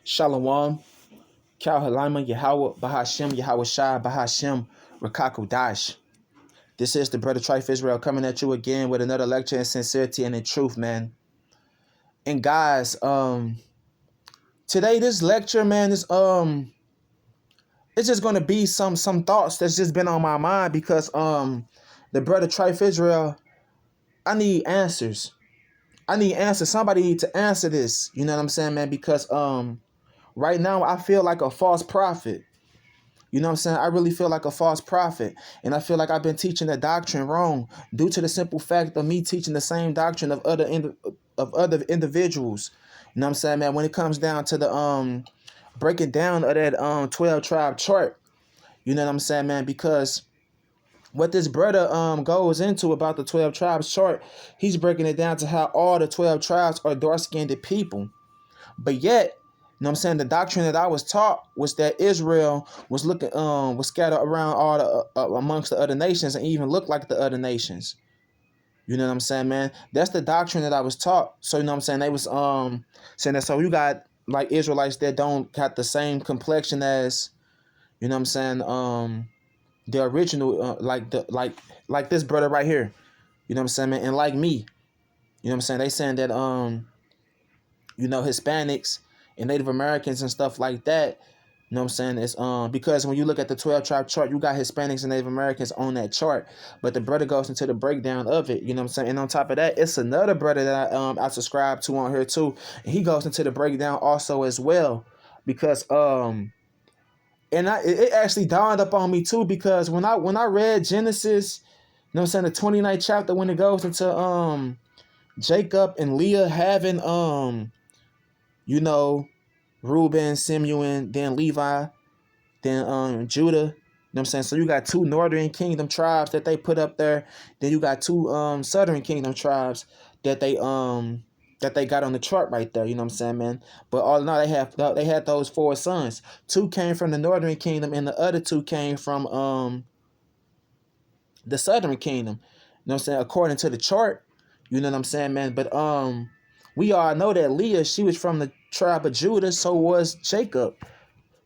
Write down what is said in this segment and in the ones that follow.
Shalom, Kal Halima, Yahweh, Bahashem, Yahweh Shai, Bahashem, Rakaku Dash. This is the Brother Trife Israel coming at you again with another lecture in sincerity and in truth, man. And guys, today this lecture, man, is it's just gonna be some thoughts that's just been on my mind because the Brother Trife Israel, I need answers. I need answers. Somebody need to answer this. You know what I'm saying, man? Because right now I feel like a false prophet. You know what I'm saying? I really feel like a false prophet. And I feel like I've been teaching the doctrine wrong due to the simple fact of me teaching the same doctrine of other individuals. You know what I'm saying, man? When it comes down to the breaking down of that 12 tribe chart, you know what I'm saying, man? Because what this brother goes into about the 12 tribes chart, he's breaking it down to how all the 12 tribes are dark-skinned people. But yet, you know what I'm saying, the doctrine that I was taught was that Israel was was scattered around all amongst the other nations and even looked like the other nations. You know what I'm saying, man? That's the doctrine that I was taught. So you know what I'm saying, they was saying that, so you got like Israelites that don't got the same complexion as, you know what I'm saying, the original like this brother right here. You know what I'm saying, man? And like me, you know what I'm saying, they saying that Hispanics and Native Americans and stuff like that. You know what I'm saying? It's because when you look at the 12 tribe chart, you got Hispanics and Native Americans on that chart. But the brother goes into the breakdown of it. You know what I'm saying? And on top of that, it's another brother that I subscribe to on here too. And he goes into the breakdown also as well. Because it actually dawned up on me too, because when I read Genesis, you know what I'm saying, the 29th chapter, when it goes into Jacob and Leah having Reuben, Simeon, then Levi, then Judah. You know what I'm saying? So you got two northern kingdom tribes that they put up there. Then you got two southern kingdom tribes that they got on the chart right there. You know what I'm saying, man? But all in all, they had those four sons. Two came from the northern kingdom, and the other two came from the southern kingdom. You know what I'm saying? According to the chart, you know what I'm saying, man? But we all know that Leah, she was from the tribe of Judah, so was Jacob,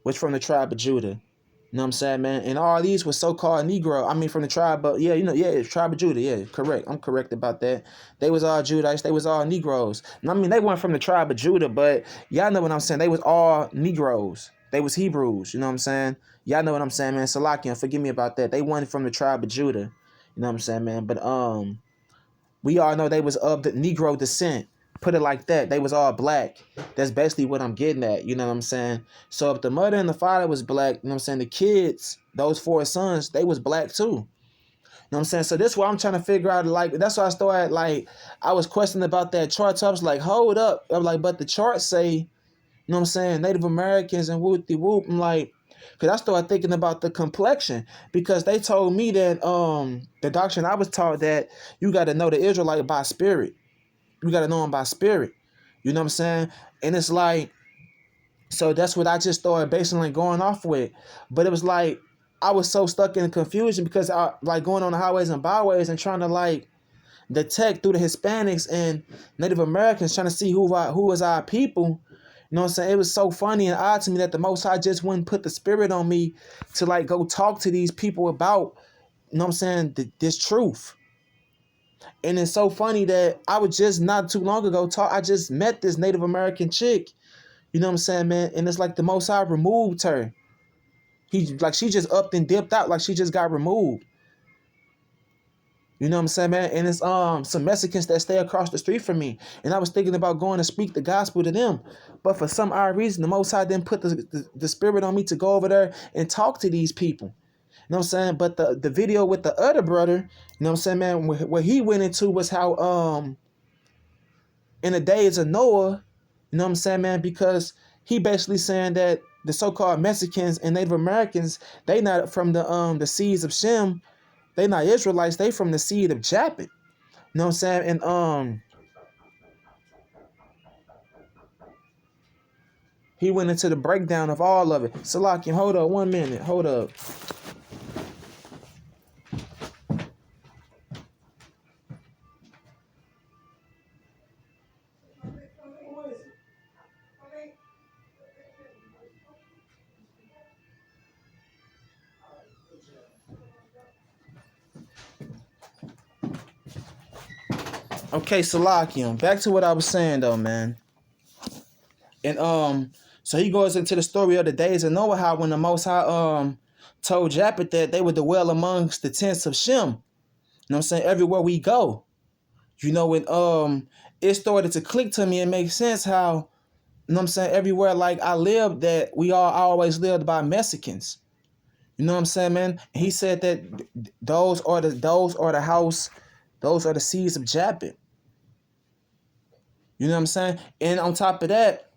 was from the tribe of Judah. You know what I'm saying, man? And all these were so-called Negro. I mean, from the tribe, but tribe of Judah. Yeah, correct. I'm correct about that. They was all Judites. They was all Negroes. I mean, they weren't from the tribe of Judah, but y'all know what I'm saying. They was all Negroes. They was Hebrews. You know what I'm saying? Y'all know what I'm saying, man. Salakian, forgive me about that. They weren't from the tribe of Judah. You know what I'm saying, man? But we all know they was of the Negro descent. Put it like that. They was all black. That's basically what I'm getting at. You know what I'm saying? So if the mother and the father was black, you know what I'm saying, the kids, those four sons, they was black too. You know what I'm saying? So this is what I'm trying to figure out. Like, that's why I started, like, I was questioning about that chart. So I was like, hold up. I'm like, but the chart say, you know what I'm saying, Native Americans and whoop-de-whoop. I'm like, because I started thinking about the complexion, because they told me that the doctrine I was taught that you got to know the Israelite by spirit. You got to know them by spirit. You know what I'm saying? And it's like, so that's what I just started basically going off with. But it was like, I was so stuck in confusion because I like going on the highways and byways and trying to like detect through the Hispanics and Native Americans, trying to see who was our people. You know what I'm saying? It was so funny and odd to me that the Most High just wouldn't put the spirit on me to like go talk to these people about, you know what I'm saying, this truth. And it's so funny that I was just not too long ago I just met this Native American chick, you know what I'm saying, man? And it's like the Most High removed her. She just upped and dipped out, like she just got removed. You know what I'm saying, man? And it's some Mexicans that stay across the street from me. And I was thinking about going to speak the gospel to them. But for some odd reason, the Most High didn't put the spirit on me to go over there and talk to these people. You know what I'm saying? But the video with the other brother, you know what I'm saying, man, what he went into was how in the days of Noah, you know what I'm saying, man, because he basically saying that the so-called Mexicans and Native Americans, they not from the seeds of Shem, they not Israelites, they from the seed of Japhet. You know what I'm saying? And he went into the breakdown of all of it. Salakian, hold up 1 minute. Hold up. Okay, Salakium. Back to what I was saying though, man. And so he goes into the story of the days of Noah, how when the Most High told Japheth that they would dwell amongst the tents of Shem. You know what I'm saying? Everywhere we go. You know, and it started to click to me and make sense how, you know what I'm saying, everywhere like I lived, that we all always lived by Mexicans. You know what I'm saying, man? And he said that those are the seeds of Japheth. You know what I'm saying? And on top of that,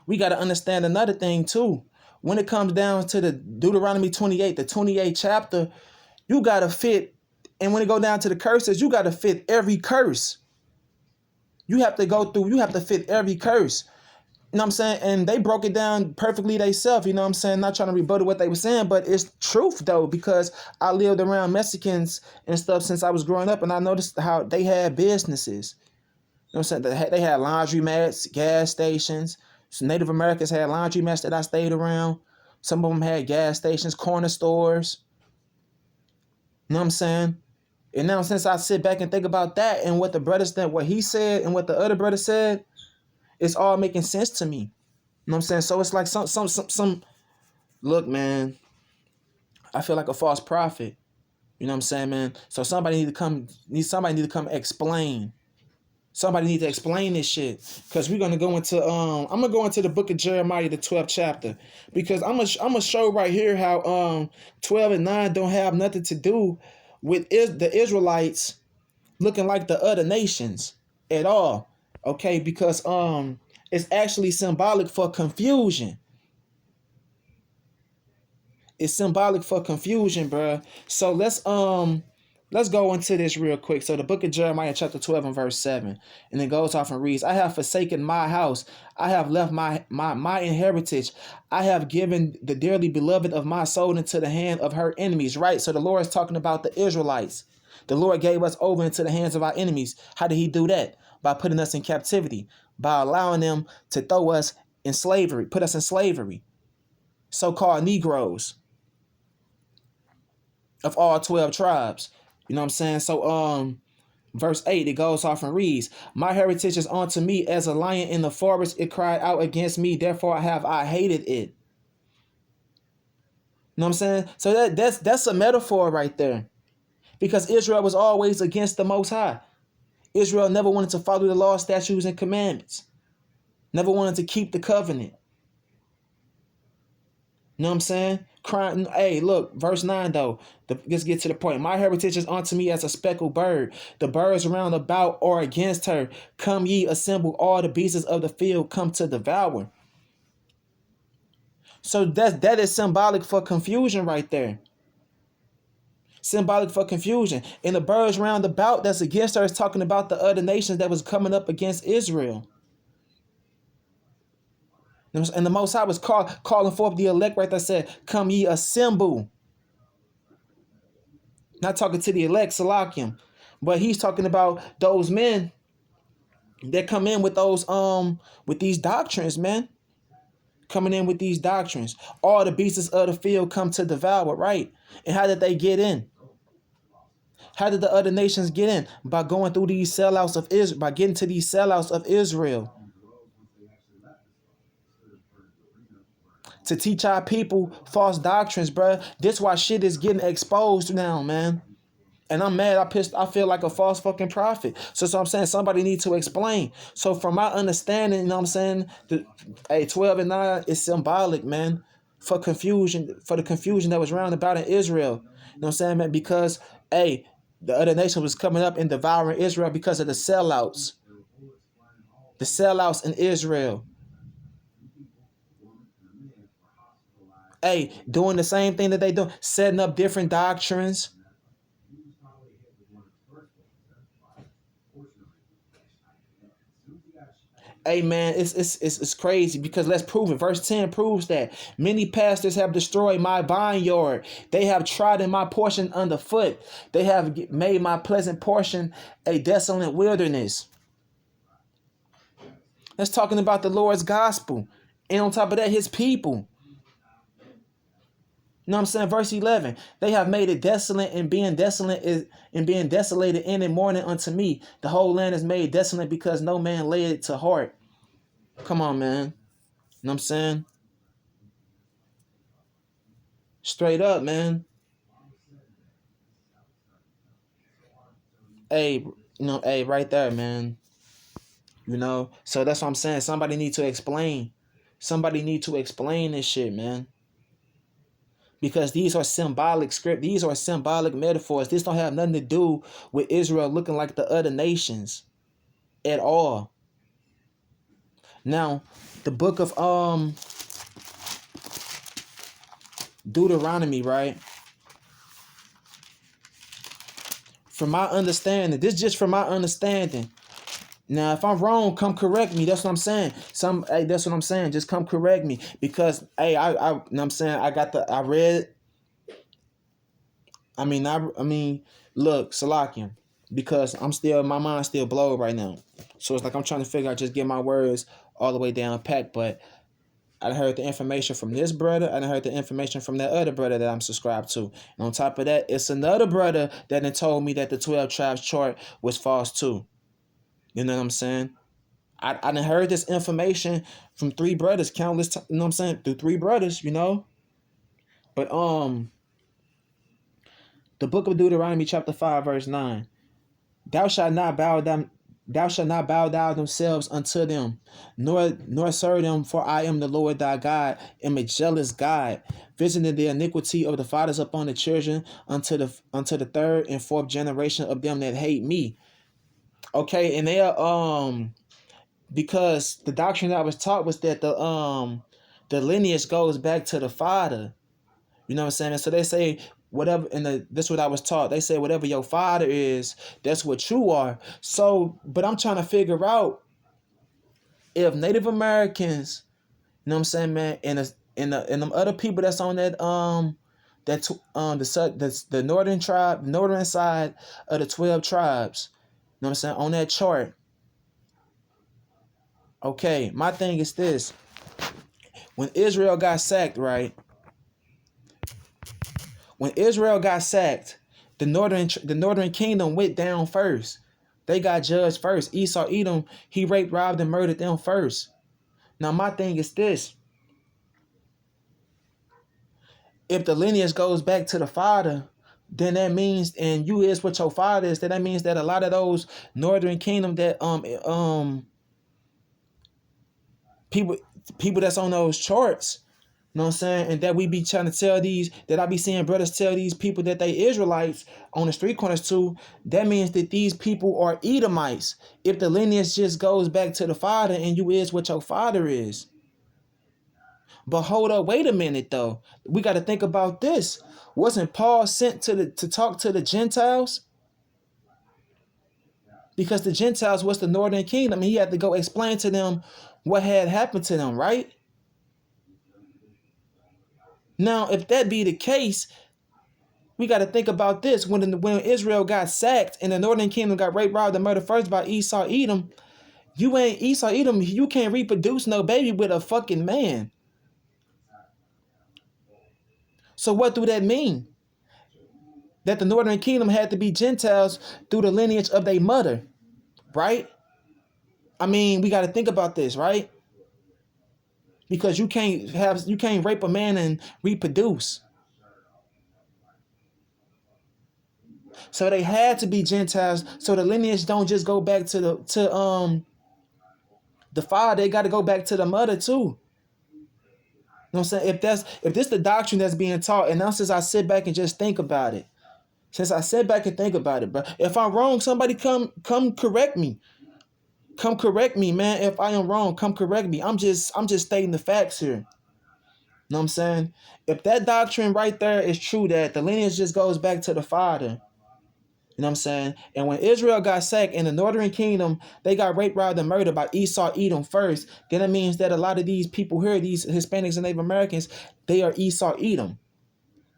we got to understand another thing too. When it comes down to the Deuteronomy 28, the 28th chapter, you got to fit. And when it go down to the curses, you got to fit every curse. You have to fit every curse. You know what I'm saying? And they broke it down perfectly themselves. You know what I'm saying? Not trying to rebuttal what they were saying, but it's truth though, because I lived around Mexicans and stuff since I was growing up, and I noticed how they had businesses. You know what I'm saying? They had laundromats, gas stations. Some Native Americans had laundromats that I stayed around. Some of them had gas stations, corner stores. You know what I'm saying? And now since I sit back and think about that and what the brother said, what he said and what the other brother said, it's all making sense to me. You know what I'm saying? So it's like some look, man, I feel like a false prophet. You know what I'm saying, man? So somebody need to come explain. Somebody need to explain this shit. Cause we're gonna go into I'm gonna go into the book of Jeremiah, the 12th chapter. Because I'm gonna show right here how 12 and 9 don't have nothing to do with the Israelites looking like the other nations at all. Okay, because it's actually symbolic for confusion. It's symbolic for confusion, bruh. So let's go into this real quick. So the book of Jeremiah chapter 12 and verse 7. And it goes off and reads, I have forsaken my house. I have left my inheritance. I have given the dearly beloved of my soul into the hand of her enemies. Right? So the Lord is talking about the Israelites. The Lord gave us over into the hands of our enemies. How did he do that? By putting us in captivity. By allowing them to throw us in slavery. Put us in slavery. So-called Negroes of all 12 tribes. You know what I'm saying? So verse 8, it goes off and reads, my heritage is unto me as a lion in the forest. It cried out against me, therefore I hated it. You know what I'm saying? So that's a metaphor right there. Because Israel was always against the Most High. Israel never wanted to follow the law, statutes, and commandments. Never wanted to keep the covenant. You know what I'm saying? Crying. Hey, look, verse 9 though. Let's get to the point. My heritage is unto me as a speckled bird. The birds round about are against her. Come ye, assemble all the beasts of the field, come to devour. So that is symbolic for confusion right there. Symbolic for confusion. And the birds round about that's against her is talking about the other nations that was coming up against Israel. And the Most High was calling forth the elect right there, said, come ye assemble. Not talking to the elect, Salakim. But he's talking about those men that come in with those with these doctrines, man. Coming in with these doctrines. All the beasts of the field come to devour, right? And how did they get in? How did the other nations get in? By going through these sellouts of Israel, by getting to these sellouts of Israel. To teach our people false doctrines, bruh. This why shit is getting exposed now, man. And I'm mad. I feel like a false fucking prophet. So I'm saying somebody needs to explain. So from my understanding, you know what I'm saying, 12 and 9 is symbolic, man, for confusion, for the confusion that was round about in Israel. You know what I'm saying, man? Because, the other nation was coming up and devouring Israel because of the sellouts. The sellouts in Israel. Doing the same thing that they do, setting up different doctrines. Hey man, it's crazy because let's prove it. Verse 10 proves that many pastors have destroyed my vineyard. They have trodden my portion underfoot. They have made my pleasant portion a desolate wilderness. That's talking about the Lord's gospel. And on top of that, his people. You know know what I'm saying? Verse 11. They have made it desolate, and being desolate is and being desolated in and mourning unto me. The whole land is made desolate because no man laid it to heart. Come on, man. You know what I'm saying? Straight up, man. Hey, hey, right there, man. So that's what I'm saying. Somebody need to explain. Somebody need to explain this shit, man. Because these are symbolic script. These are symbolic metaphors. This don't have nothing to do with Israel looking like the other nations at all. Now, the book of Deuteronomy, right? From my understanding, this just from my understanding. Now, if I'm wrong, come correct me. That's what I'm saying. That's what I'm saying. Just come correct me because, hey, I you know what I'm saying. I read. I mean, look, Salakian, because my mind's still blowed right now. So it's like I'm trying to figure out, just get my words all the way down packed. But I heard the information from this brother. I heard the information from that other brother that I'm subscribed to. And on top of that, it's another brother that then told me that the 12 tribes chart was false too. You know what I'm saying? I done heard this information from three brothers, countless you know what I'm saying? Through three brothers, But the book of Deuteronomy chapter 5 verse 9. Thou shalt not bow down themselves unto them, nor serve them, for I am the Lord thy God, am a jealous God, visiting the iniquity of the fathers upon the children unto the third and fourth generation of them that hate me. Okay, and they are because the doctrine that I was taught was that the lineage goes back to the father. You know what I'm saying? And so they say whatever, this is what I was taught. They say whatever your father is, that's what you are. So, but I'm trying to figure out if Native Americans, you know what I'm saying, man, and them other people that's on that the northern side of the 12 tribes, you know what I'm saying, on that chart. Okay, my thing is this: when Israel got sacked, right? When Israel got sacked, the northern kingdom went down first. They got judged first. Esau, Edom, he raped, robbed, and murdered them first. Now my thing is this: if the lineage goes back to the father, then that means, and you is what your father is, then that means that a lot of those northern kingdom that people that's on those charts, you know what I'm saying? And that we be trying to tell that I be seeing brothers tell these people that they Israelites on the street corners too, that means that these people are Edomites. If the lineage just goes back to the father and you is what your father is. But hold up, wait a minute though. We got to think about this. Wasn't Paul sent to talk to the Gentiles? Because the Gentiles was the northern kingdom and he had to go explain to them what had happened to them, right? Now, if that be the case, we got to think about this. When Israel got sacked and the northern kingdom got raped, robbed, and murdered first by Esau, Edom, you can't reproduce no baby with a fucking man. So what do that mean? That the northern kingdom had to be Gentiles through the lineage of their mother, right? I mean, we got to think about this, right? Because you can't rape a man and reproduce. So they had to be Gentiles. So the lineage don't just go back to the father. They got to go back to the mother too. You know what I'm saying? If this the doctrine that's being taught, and now since I sit back and just think about it, bro. If I'm wrong, somebody come correct me. Come correct me, man. If I am wrong, come correct me. I'm just stating the facts here. You know what I'm saying? If that doctrine right there is true, that the lineage just goes back to the father, you know what I'm saying? And when Israel got sacked in the northern kingdom, they got raped, robbed, and murdered by Esau, Edom first. Then it means that a lot of these people here, these Hispanics and Native Americans, they are Esau, Edom.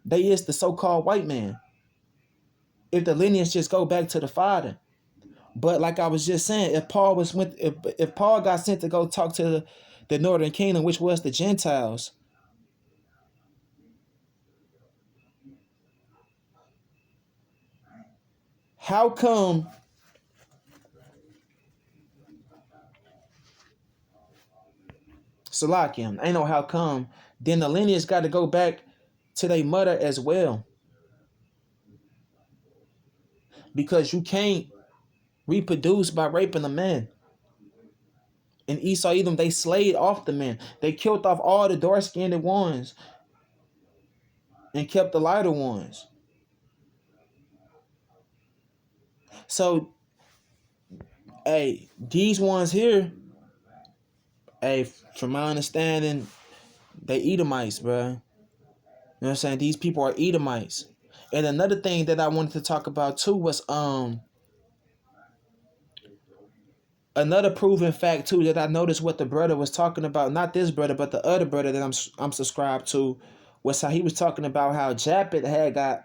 They is the so-called white man. If the lineage just go back to the father. But like I was just saying, if Paul got sent to go talk to the northern kingdom, which was the Gentiles, How come Salakim? I know how come. Then the lineage got to go back to their mother as well, because you can't reproduce by raping a man. And Esau Edom, they slayed off the men. They killed off all the dark-skinned ones and kept the lighter ones. So, hey, these ones here, hey, from my understanding, they Edomites, bro. You know what I'm saying? These people are Edomites. And another thing that I wanted to talk about too was another proven fact too that I noticed what the brother was talking about. Not this brother, but the other brother that I'm subscribed to, was how he was talking about how Japhet had got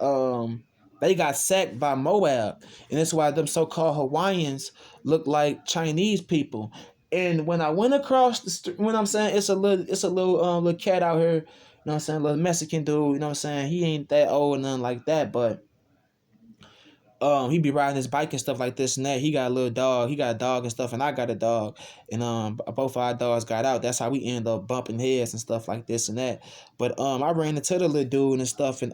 they got sacked by Moab, and that's why them so-called Hawaiians look like Chinese people. And when I went across the street, when I'm saying it's a little cat out here, you know what I'm saying, little Mexican dude, you know what I'm saying, he ain't that old or nothing like that, but he be riding his bike and stuff like this and that. He got a little dog. He got a dog and stuff, and I got a dog. And both of our dogs got out. That's how we end up bumping heads and stuff like this and that. But I ran into the little dude and stuff, and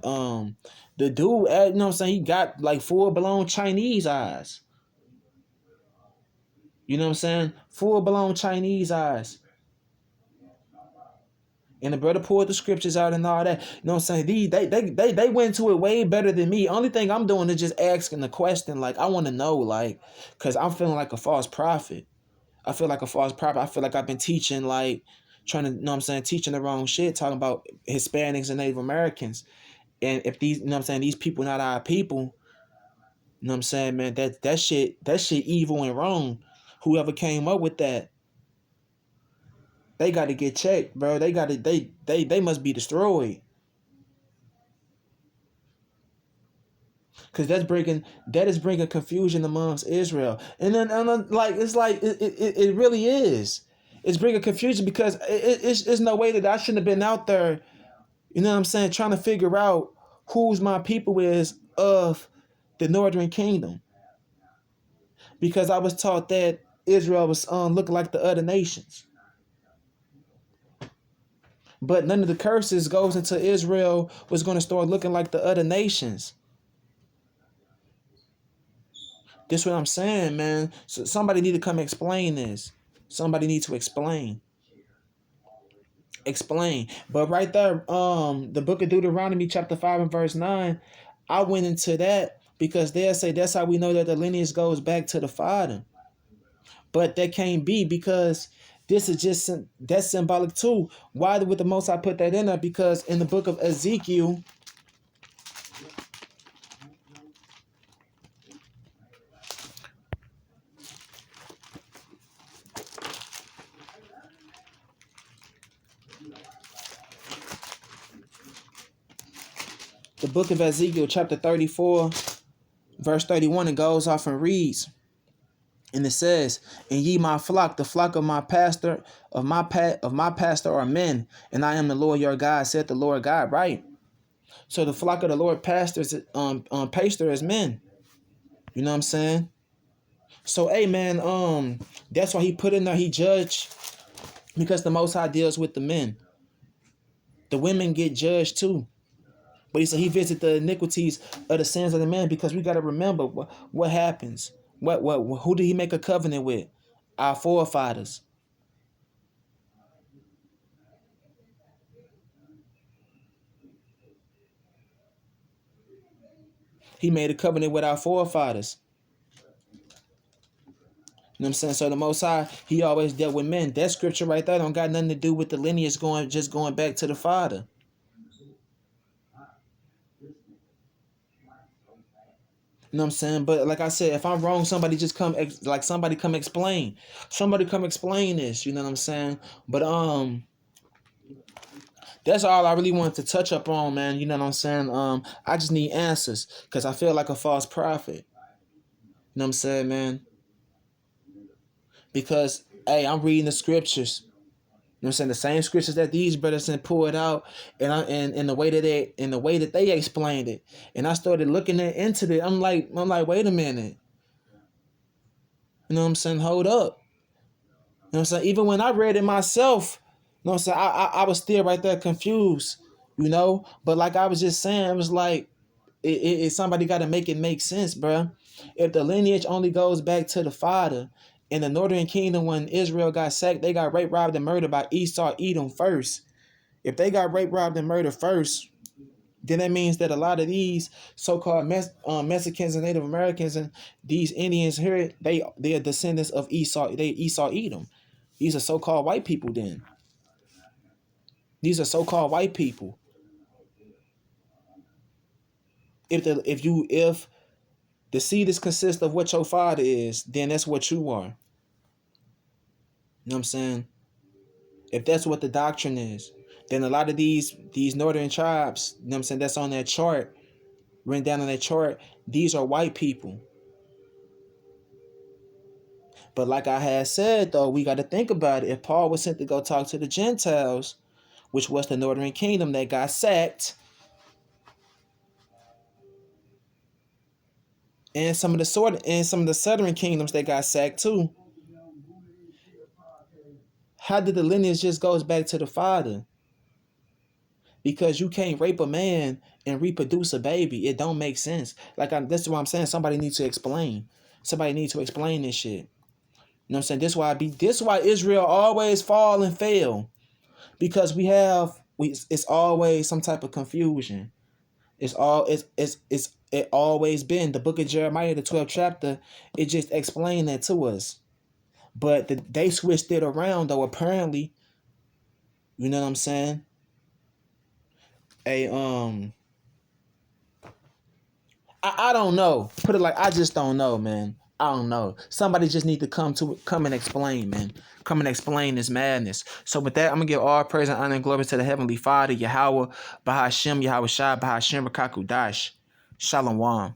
the dude, you know what I'm saying, he got like full blown Chinese eyes. You know what I'm saying? Full blown Chinese eyes. And the brother pulled the scriptures out and all that. You know what I'm saying? They went to it way better than me. Only thing I'm doing is just asking the question. Like, I want to know, like, because I'm feeling like a false prophet. I feel like a false prophet. I feel like I've been teaching, like, trying to, you know what I'm saying, teaching the wrong shit, talking about Hispanics and Native Americans. And if these, you know what I'm saying, these people not our people, you know what I'm saying, man, that shit evil and wrong. Whoever came up with that, they got to get checked, bro. They must be destroyed. Because that is bringing confusion amongst Israel. And then like it really is. It's bringing confusion because it's no way that I shouldn't have been out there, you know what I'm saying, trying to figure out who's my people is of the northern kingdom. Because I was taught that Israel was looking like the other nations. But none of the curses goes into Israel was going to start looking like the other nations. That's what I'm saying, man. So somebody need to come explain this. Somebody need to explain. But right there, the book of Deuteronomy chapter 5 and verse 9, I went into that because they'll say that's how we know that the lineage goes back to the father. But that can't be, because this is just that's symbolic too. Why would the Most High put that in there? Because in the book of Ezekiel, chapter 34, verse 31, it goes off and reads. And it says, "And ye my flock, the flock of my pastor, of my pastor are men, and I am the Lord your God," said the Lord God, right? So the flock of the Lord pastors pastor is men. You know what I'm saying? So hey man, that's why he put in there, he judged, because the Most High deals with the men. The women get judged too. But he said he visited the iniquities of the sins of the men, because we got to remember what happens. Who did he make a covenant with? Our forefathers. He made a covenant with our forefathers. You know what I'm saying? So the Most High, he always dealt with men. That scripture right there don't got nothing to do with the lineage going back to the father. You know what I'm saying? But like I said, if I'm wrong, somebody just somebody come explain. Somebody come explain this. You know what I'm saying? But that's all I really wanted to touch up on, man. You know what I'm saying? I just need answers because I feel like a false prophet. You know what I'm saying, man? Because hey, I'm reading the scriptures. know what I'm saying? The same scriptures that these brothers and pulled out, and the way that they explained it. And I started looking into it. I'm like, wait a minute. You know what I'm saying? Hold up. You know what I'm saying? Even when I read it myself, you know what I'm saying? I was still right there confused, you know? But like I was just saying, it was like, somebody got to make it make sense, bruh. If the lineage only goes back to the father, in the northern kingdom, when Israel got sacked, they got raped, robbed, and murdered by Esau, Edom first. If they got raped, robbed, and murdered first, then that means that a lot of these so-called Mexicans and Native Americans and these Indians here, they are descendants of Esau. They Esau, Edom. These are so-called white people. Then these are so-called white people. If the seed is consist of what your father is, then that's what you are. You know what I'm saying? If that's what the doctrine is, then a lot of these northern tribes, you know what I'm saying, that's on that chart, written down on that chart, these are white people. But like I had said, though, we got to think about it. If Paul was sent to go talk to the Gentiles, which was the northern kingdom that got sacked, and some of the southern kingdoms that got sacked too, how did the lineage just goes back to the father? Because you can't rape a man and reproduce a baby. It don't make sense. That's what I'm saying. Somebody needs to explain. Somebody needs to explain this shit. You know what I'm saying? This why Israel always fall and fail. Because it's always some type of confusion. It always been the book of Jeremiah, the 12th chapter. It just explained that to us. But they switched it around though, apparently. You know what I'm saying? I don't know. Put it like, I just don't know, man. I don't know. Somebody just need to come and explain, man. Come and explain this madness. So with that, I'm gonna give all praise and honor and glory to the Heavenly Father, Yahweh, Bahashem, Yahweh Shai, Bahashem, Rakakudash. Shalom.